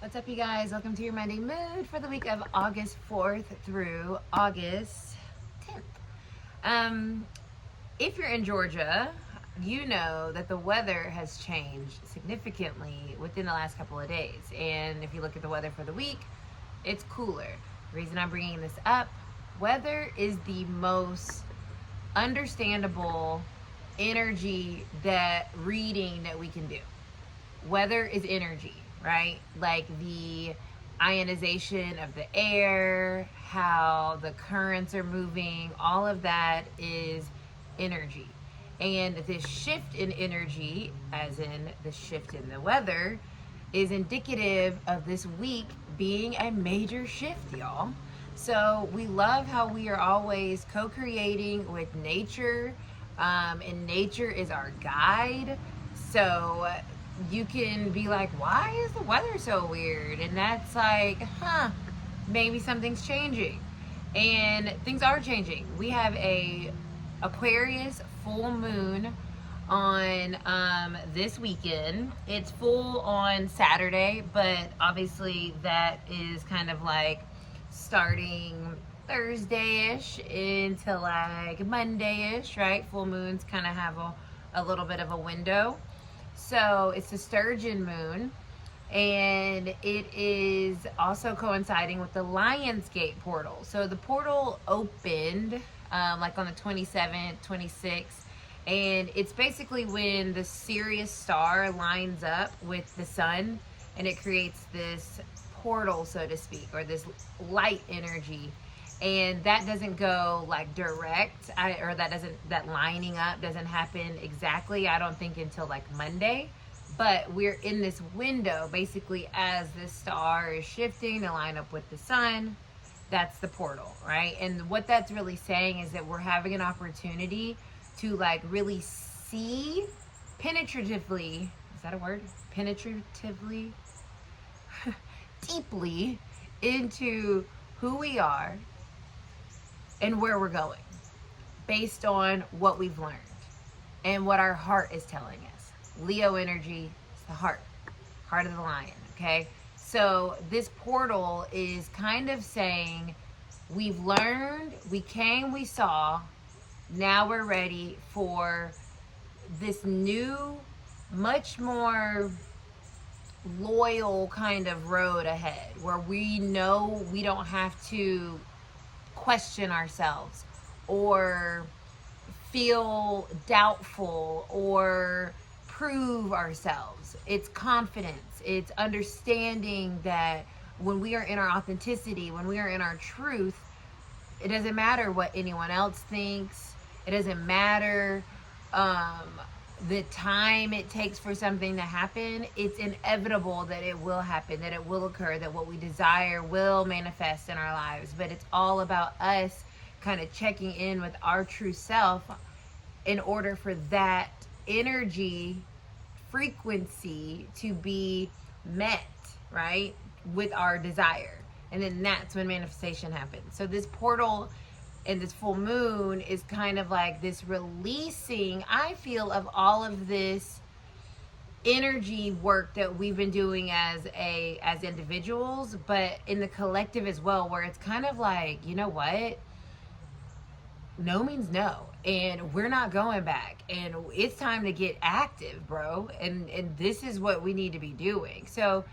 What's up, you guys? Welcome to your Monday mood for the week of August 4th through August 10th. If you're in Georgia, you know that the weather has changed significantly within the last couple of days. And if you look at the weather for the week, it's cooler. The reason I'm bringing this up, weather is the most understandable energy reading that we can do. Weather is energy, right? Like the ionization of the air, how the currents are moving, all of that is energy. And this shift in energy, as in the shift in the weather, is indicative of this week being a major shift, y'all. So we love how we are always co-creating with nature, and nature is our guide. So you can be like, why is the weather so weird? And that's like, maybe something's changing. And things are changing. We have a Aquarius full moon on this weekend. It's full on Saturday, but obviously that is kind of like starting Thursday-ish into like Monday-ish, right? Full moons kind of have a little bit of a window. So it's a sturgeon moon, and it is also coinciding with the Lionsgate portal. So the portal opened like on the 27th, 26th, and it's basically when the Sirius star lines up with the sun, and it creates this portal, so to speak, or this light energy. And that doesn't go like direct, that lining up doesn't happen exactly, I don't think, until like Monday. But we're in this window basically as the star is shifting to line up with the sun. That's the portal, right? And what that's really saying is that we're having an opportunity to like really see penetratively, is that a word? Penetratively, deeply into who we are and where we're going based on what we've learned and what our heart is telling us. Leo energy is the heart of the lion, okay? So this portal is kind of saying we've learned, we came, we saw, now we're ready for this new, much more loyal kind of road ahead, where we know we don't have to question ourselves or feel doubtful or prove ourselves. It's confidence. It's understanding that when we are in our authenticity, when we are in our truth, it doesn't matter what anyone else thinks. It doesn't matter the time it takes for something to happen. It's inevitable that it will happen, that it will occur, that what we desire will manifest in our lives. But it's all about us kind of checking in with our true self in order for that energy frequency to be met, right, with our desire. And then that's when manifestation happens. So this portal and this full moon is kind of like this releasing, I feel, of all of this energy work that we've been doing as individuals, but in the collective as well, where it's kind of like, you know what? No means no, and we're not going back, and it's time to get active, bro. And this is what we need to be doing. So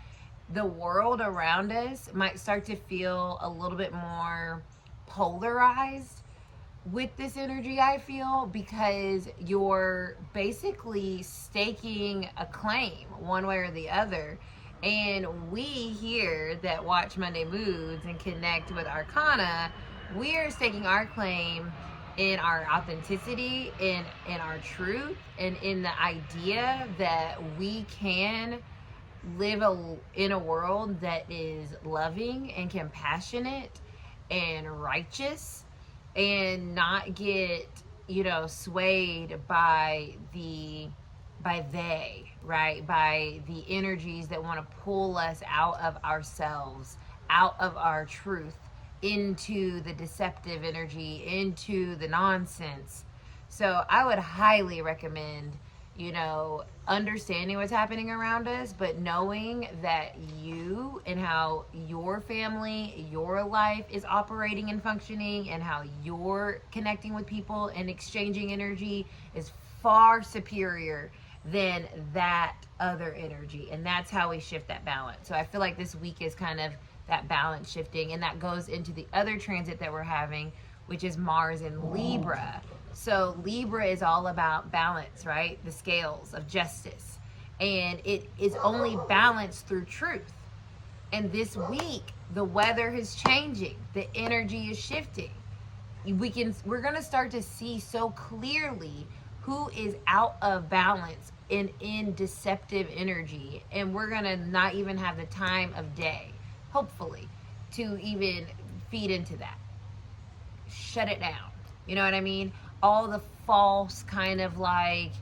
the world around us might start to feel a little bit more polarized with this energy, I feel, because you're basically staking a claim one way or the other. And we here that watch Monday Moods and connect with Arcana, we're staking our claim in our authenticity, in our truth, and in the idea that we can live in a world that is loving and compassionate and righteous, and not get, swayed by they, right? By the energies that want to pull us out of ourselves, out of our truth, into the deceptive energy, into the nonsense. So I would highly recommend you know, understanding what's happening around us, but knowing that you and how your family, your life is operating and functioning, and how you're connecting with people and exchanging energy is far superior than that other energy. And that's how we shift that balance. So I feel like this week is kind of that balance shifting, and that goes into the other transit that we're having, which is Mars in Libra. So Libra is all about balance, right? The scales of justice. And it is only balanced through truth. And this week, the weather is changing. The energy is shifting. We're going to start to see so clearly who is out of balance and in deceptive energy. And we're going to not even have the time of day, hopefully, to even feed into that. Shut it down. You know what I mean? All the false kind of like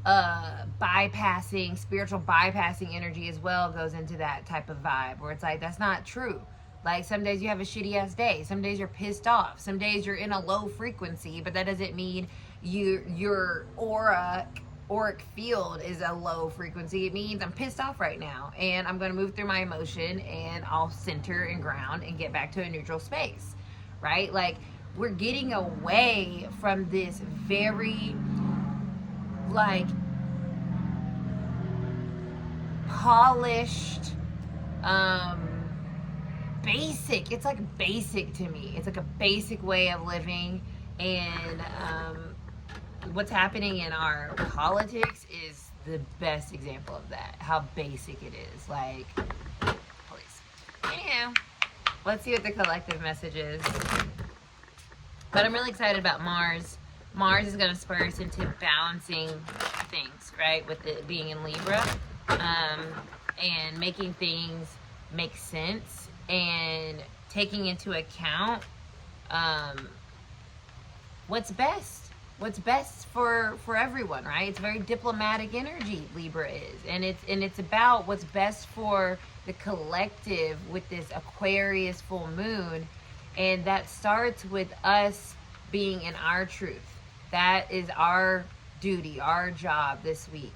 bypassing, spiritual bypassing energy as well goes into that type of vibe where it's like, that's not true. Like, some days you have a shitty ass day. Some days you're pissed off. Some days you're in a low frequency, but that doesn't mean your auric field is a low frequency. It means I'm pissed off right now, and I'm going to move through my emotion, and I'll center and ground and get back to a neutral space, right? Like, we're getting away from this very like polished basic, it's like basic to me, it's like a basic way of living. And what's happening in our politics is the best example of that, how basic it is. Like, please. Anyhow, let's see what the collective message is. But I'm really excited about Mars. Mars is going to spur us into balancing things, right? With it being in Libra. And making things make sense. And taking into account what's best. What's best for everyone, right? It's very diplomatic energy, Libra is. And it's about what's best for the collective with this Aquarius full moon. And that starts with us being in our truth. That is our duty, our job this week.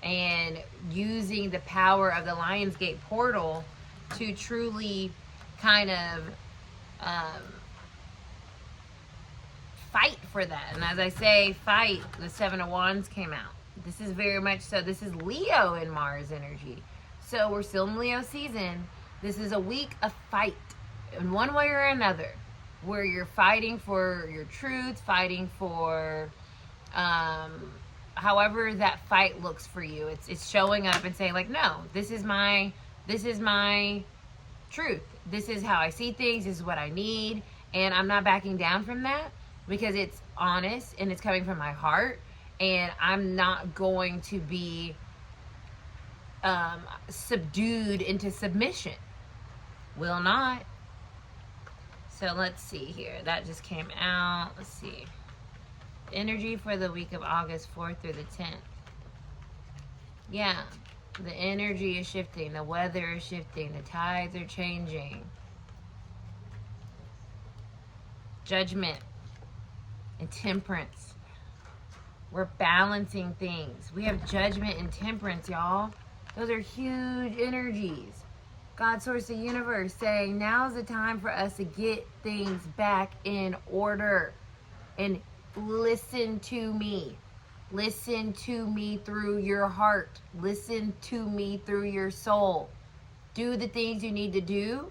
And using the power of the Lionsgate portal to truly kind of fight for that. And as I say, fight, the Seven of Wands came out. This is very much so. This is Leo in Mars energy. So we're still in Leo season. This is a week of fight in one way or another, where you're fighting for your truth, fighting for however that fight looks for you. It's showing up and saying like, no, this is my truth. This is how I see things. This is what I need. And I'm not backing down from that because it's honest and it's coming from my heart. And I'm not going to be subdued into submission. Will not. So let's see here. That just came out. Let's see. Energy for the week of August 4th through the 10th. Yeah. The energy is shifting. The weather is shifting. The tides are changing. Judgment and temperance. We're balancing things. We have judgment and temperance, y'all. Those are huge energies. God, source, the universe saying now's the time for us to get things back in order. And listen to me. Listen to me through your heart. Listen to me through your soul. Do the things you need to do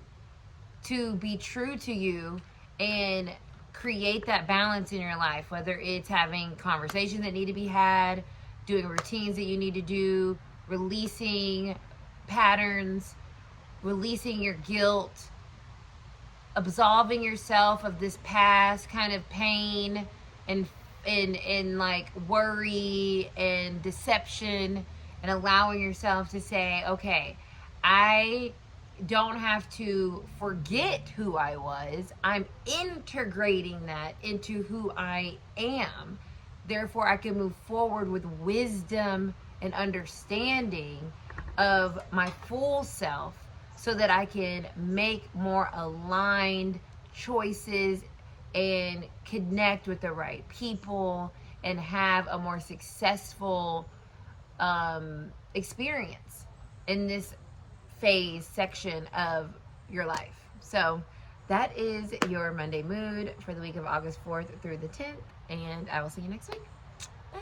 to be true to you and create that balance in your life, whether it's having conversations that need to be had, doing routines that you need to do, releasing patterns, releasing your guilt, absolving yourself of this past kind of pain and like worry and deception, and allowing yourself to say, okay, I don't have to forget who I was. I'm integrating that into who I am. Therefore, I can move forward with wisdom and understanding of my full self so that I can make more aligned choices and connect with the right people and have a more successful experience in this phase section of your life. So that is your Monday mood for the week of August 4th through the 10th, and I will see you next week. Bye.